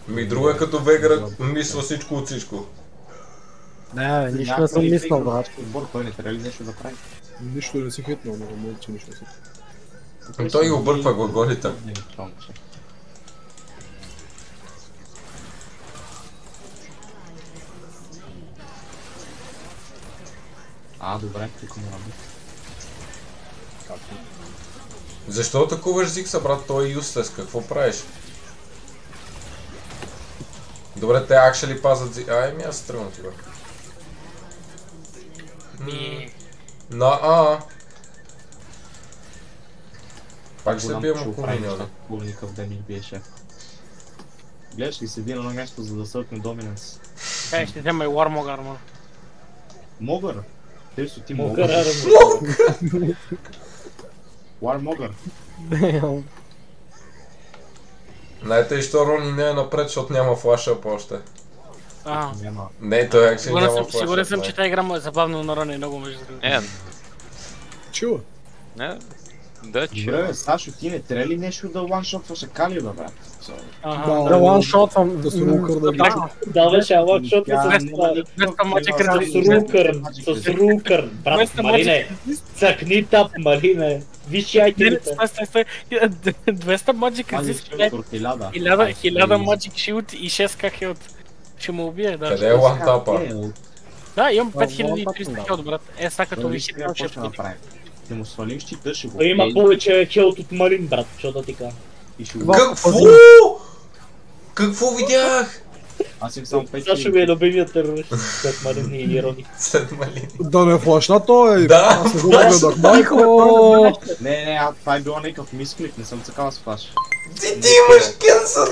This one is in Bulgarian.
Ми друга като Вегра мисля всичко от всичко. Не, нищо не съм мислил, брат. Отбор, той не трябва ли нещо да прави? Нищо не си хитнал, но мога, че нищо не си. Той ги обърква глаголите. Добре, тук му работи. Защо атакуваш Зикса, брат? Той е юслес. Какво правиш? Добре, те акшали пазат Зикса. Ай, ми аз тръгна тогава. Пак ще бием около миньори. Никакъв да ни биеше. Гледаш ли седи на едно място, за да съркне доминанс? Ще взема и Warmog Armor. Могър? Търсо ти Могър? Warmogър? Знаете ли, що Рони не е напред, защото няма флаша по още. Няма. Не, той акшен няма флаша. Сигурен съм, че тази игра му е забавно на Рони много между другото. Чува? Не. Да, че... Бре, Сашо, ти не трябва ли нещо да ланшотваш Акали, бе, брат? Да ланшотвам. Да сурукър да ги... Да, беше, ланшотва с рукър, брат, Малине. Цъкни тап, Малине. Виж яйките. 200 Magic Resist, 1000 Magic Shield и 6 k health. Ще му убие, да. Къде е лантапа? Да, имам 5300 хелт, брат. Сега като ви хитнал ще направим. Ще му свалим щита, ще го... Той има повече хелт от Малин, брат, що да ти кажа. Какво? Какво видях? Аз им само 5 Сашо ми е любимият терорист след Малин и Ирони. След Малин. Да не флашна той! Да! Аз не го гледах, майко! Не, това е било някакъв мисклик, не съм цъкал с флаш. Ти имаш кенсър!